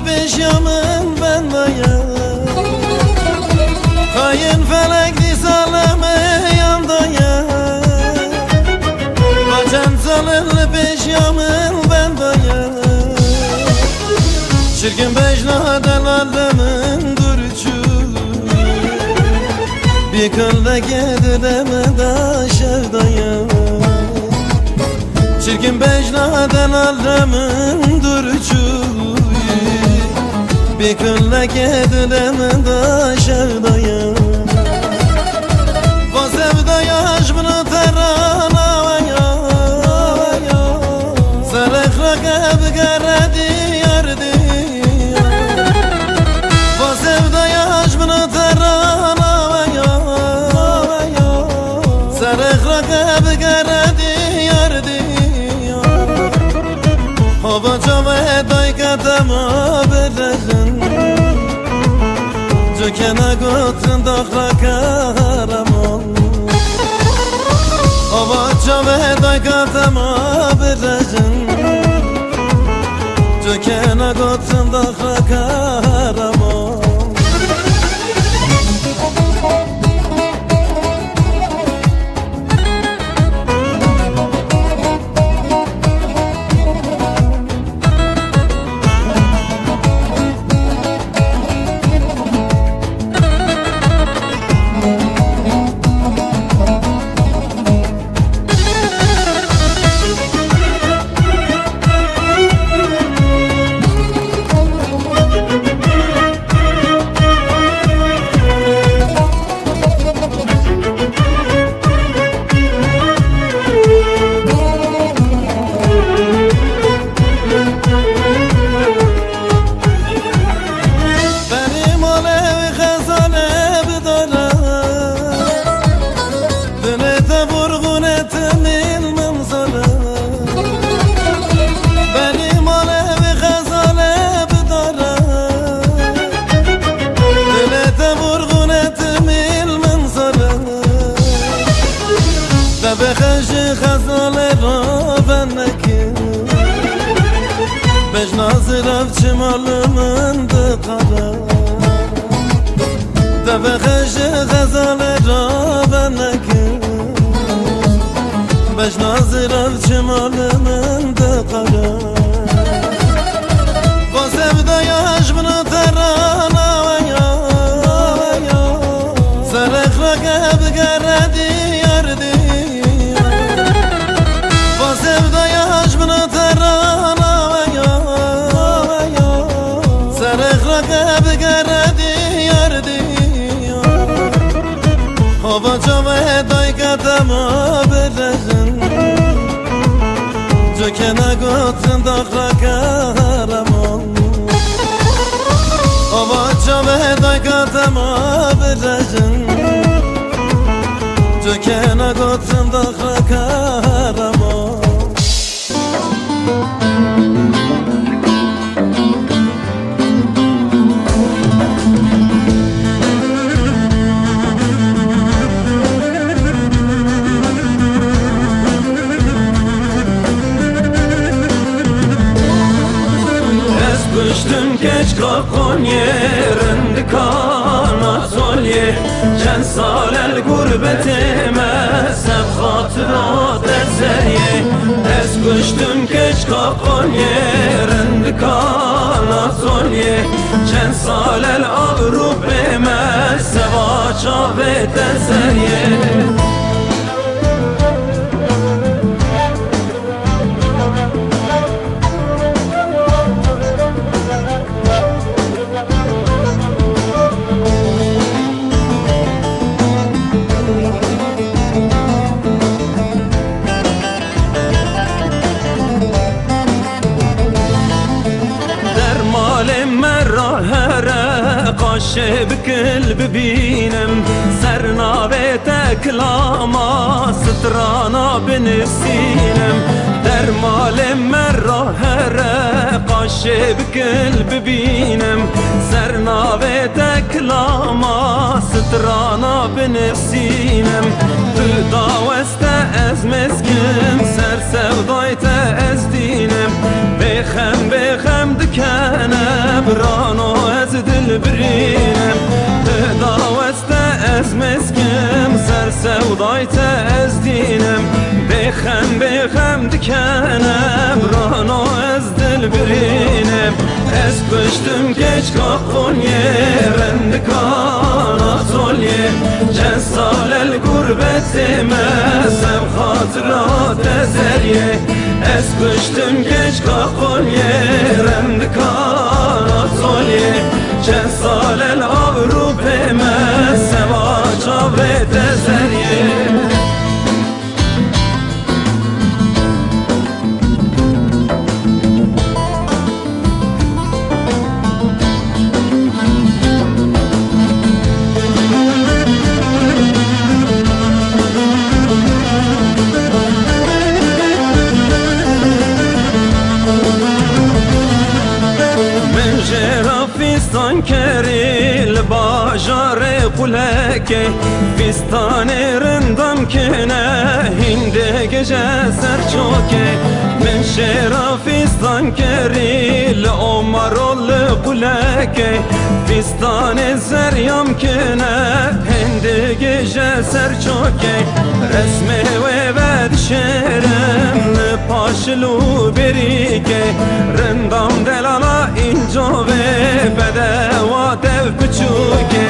Peşyamın ben dayan, kayın felek dizaleme yandaya. Bacan zalırlı peşyamın ben dayan. Çirkin becnaden alemin durucu, bir kılda gedileme da şevdaya. Çirkin becnaden alemin durucu, bir külle gedileme da şevdaya. Va sevdaya aşmını terana ya, Serek rakab geredi yardi. Va sevdaya aşmını terana ya, Serek rakab geredi yardi. Hava çave daykatama belezin, Cökene götün dağla karamon. Hava çave daykatama belezin, Cökene götün dağla karamon. Bexeşi xazale ra bennekim, Beş nazır avçım alımın dıkara. Bexeşi xazale ra bennekim, Beş nazır avçım alımın dıkara. Va sevdaya aşmını terana ya, Serek rakab geredi yardi. Sevdaya aşmını terana ya, Serek rakab geredi yardi. Hava çave daykatama belezin, Cökene götün dağla karamon. Hava çave daykatama belezin, Cökene götün dağla karamon. Kıştın geç kalkon yerinde kana solye, Cen salel gurbetime seb hatırat ezeye. Ez kıştın geç kalkon yerinde kana ناتوليه چند سال الأغروب ما سوا چاوه تزریه قاشه بكل ببینم سرنا بیتک لاما سترانا بنفسینم در مال من راه هره قاشه بكل ببینم سرنا بیتک لاما سترانا بنفسینم تو داوسته از مسکم سر سودایت از دینم بخم دکنه برانو از دل برینم داوسته از مسکم سر سودایت از دینم بخم دکنه برانو از دل برینم از پشتم گچ کاخونیه رندکان آتولیه چند سال الگربت مسم خاطرات زریه از پشتم گچ کاخونیه رندکان آتولیه چند سال الأغروب مسم آجابت زریه فستان کریل باجار قلکه فستان رندم کنه هنده گجه سر چوکه من شیرا فستان کریل عمرال قلکه فستان زریم کنه هنده گجه سر چوکه رسم و بد شیرم پاشلو بریکه رندم دلالا اینجا بده و دو بچوکه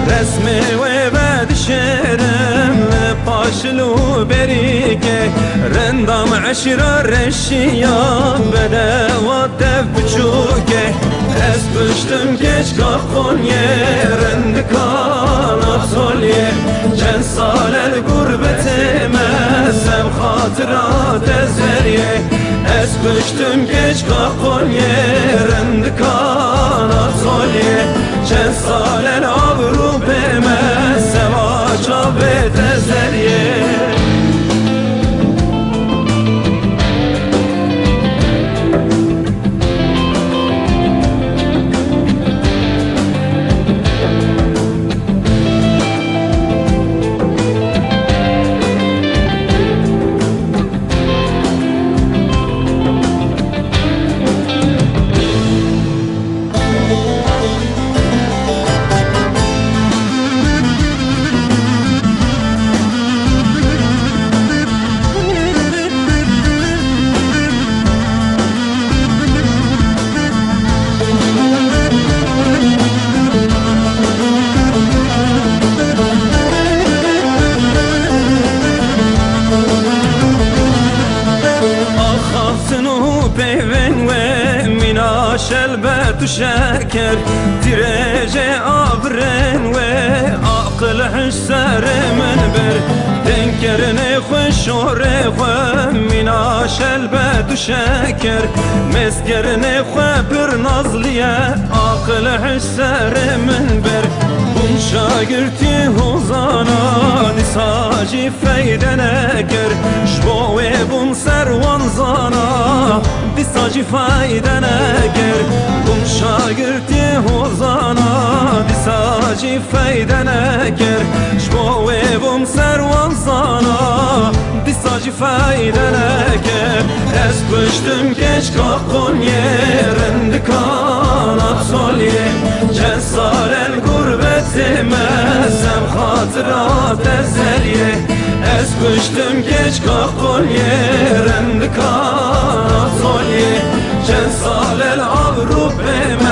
رسم و بد شرم پاشلو بریکه رندم عشر رشیا بده و دو بچوکه از پشتم گچ کاخونیه رندکان آتولیه چند سال الگربت مسم خاطرات زریه از پشتم گچ کاخونیه رندکان آتولیه چند سال الأغروب مسم آجابت زریه شلبت وشاكر ترجع عبرن وعقل حسر منبر تنكرني خوش ورخو منا شلبت وشاكر مسكرني خبر نظلية عقل حسر منبر بون شاگرتی هوزانا دیساجی فایده نکر شبوه بون سروان زانا دیساجی فایده نکر بون شاگرتی هوزانا دیساجی فایده نکر شبوه بون سروان زانا دیساجی فایده نکر از پشتم گچ کاخون رندکان افسالیه چند سال الگربت مسم خاطرات زلیه از پشتم گچ کاخون رندکان افسالیه چند سال العبرو به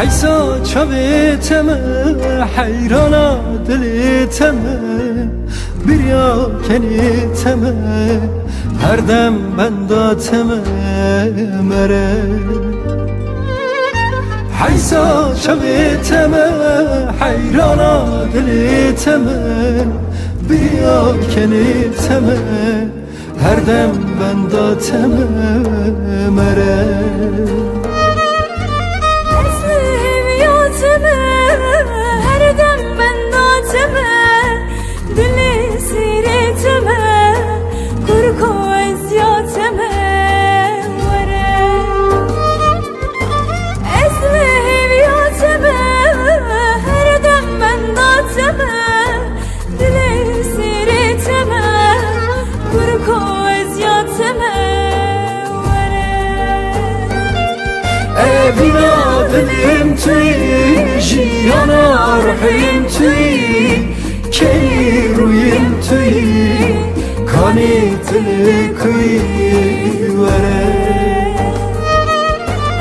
حیسا چاویتمه حیرانا دلیتمه بریا کنیتمه هر دم بنداتمه مره حیسا چاویتمه حیرانا دلیتمه بریا کنیتمه هر دم بنداتمه مره her dem bendoteme dili sireteme kurko eziyateme vere esme heviyateme her dem bendoteme dili sireteme kurko eziyateme evina dilim tüy jiyana ruhim tüy key ruyim tüy kani tili kuy vere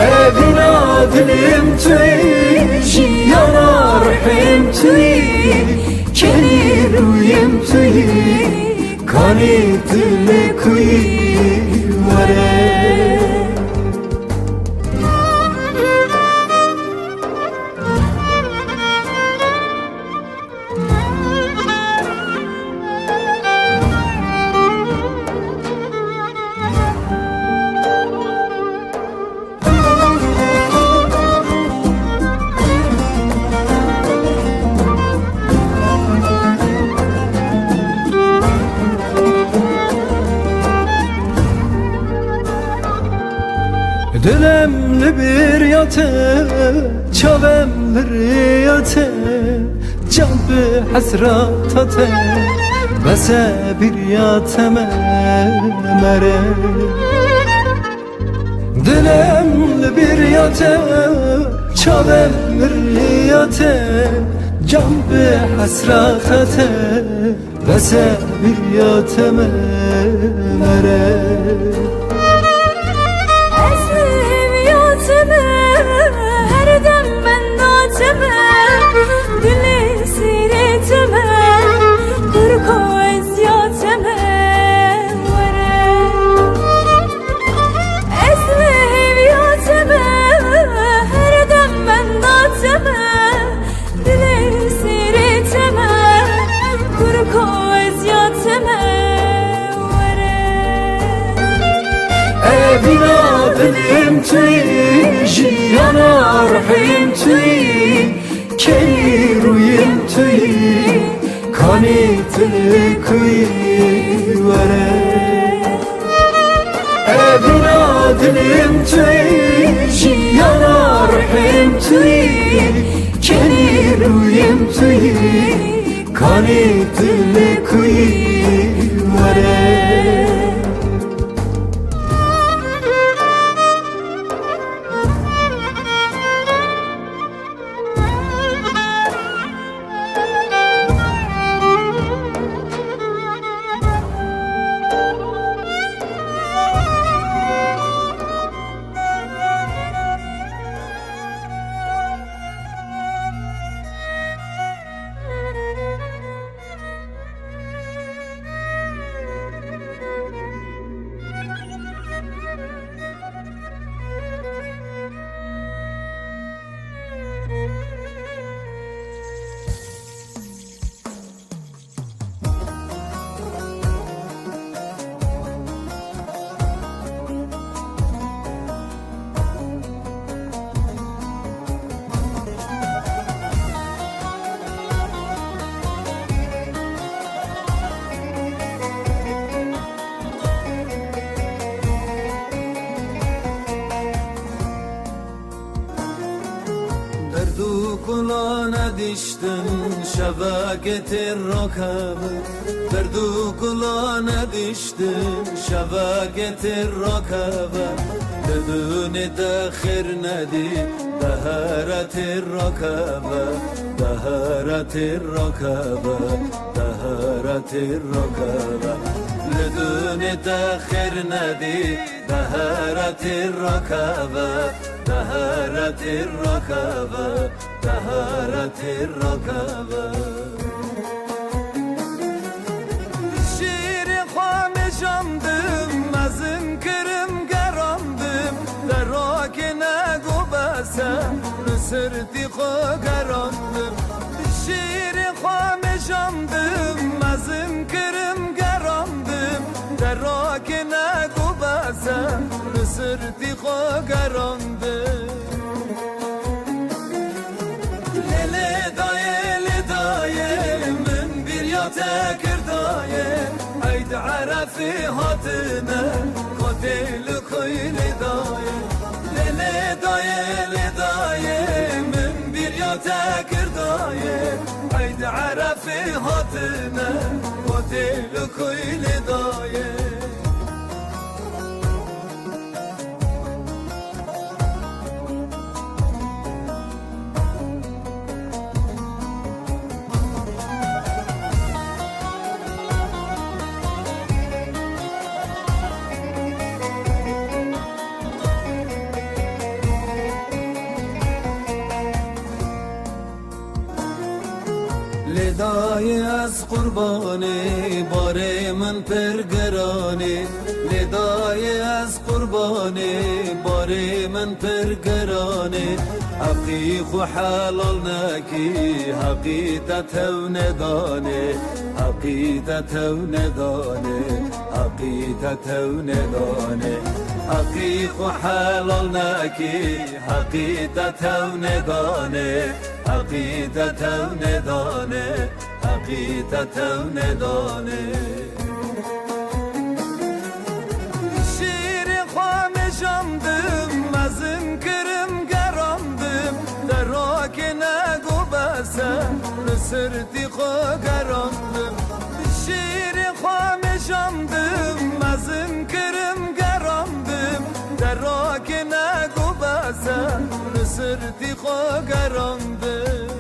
evina dilim tüy jiyana ruhim tüy key ruyim tüy kani tili kuy vere Dilim bir yate, çavem bir yate, can bir hasrat ate, bese bir yateme mere. Dilim bir yate, çavem bir yate, can bir hasrat ate, bese bir yateme mere. her dem bendoteme dili sireteme kurko eziyateme vere esme heviyateme her dem bendoteme dili sireteme kurko eziyateme evina dilim tüy jiyana ruhim tüy key ruyim tüy kani tili kuy vere evina dilim tüy jiyana ruhim tüy key ruyim tüy kani tili kuy vere kulağına düştüm şefaketin rakabı Derdu kulağına düştüm şefaketin rakabı Deduni dakhir nedi daharatin rakabı Daharatin rakabı Daharatin rakabı بدون تأخير ندي دهرت الركبة دهرت الركبة دهرت الركبة شیر خامشامدم مزن کرم گرامدم در راک نگو بسم نسرتی خو گرامدم شیر خامشامدم مزن کرم گرامدم در راک نگو بسم نسرتی خو گرامدم تاكر دايم عيد عرفي هاتنا قتل كل دايم ليلة دايم من بيريا تاكر دايم عيد عرفي هاتنا قتل كل دايم لدای از قربانی بار من پرگرانی لدای از قربانی بار من پرگرانی حقیق و حلال نکی حقیقت و ندانه حقیقت و ندانه حقیقت و ندانه حقیق و حلال نکی حقیقت و ندانه حقیقت و ندانه حقیقت و ندانه شیر خامشامدم مزن کرم گرامدم در راک نگو بسم نسرتی خو گرامدم شیر خامشامدم مزن کرم گرامدم در راک نگو بسم نسرتی خو گرامدم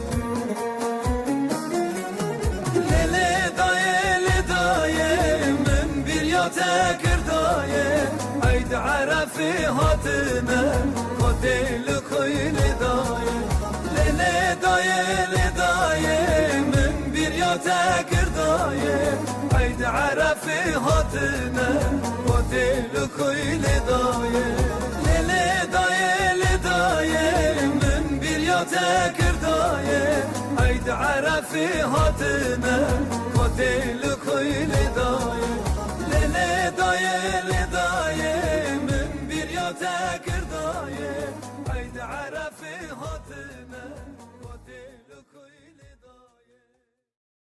من بيريا تاكر دايم عيد عرفي هاتنا قتل كل دايم ليلة دايم من بيريا تاكر دايم عيد عرفي هاتنا قتل كل دايم ليلة دايم من بيريا تاكر دايم عيد عرفي هاتنا قتل كل دايم ليلة دايم من بيريا تاكر دايم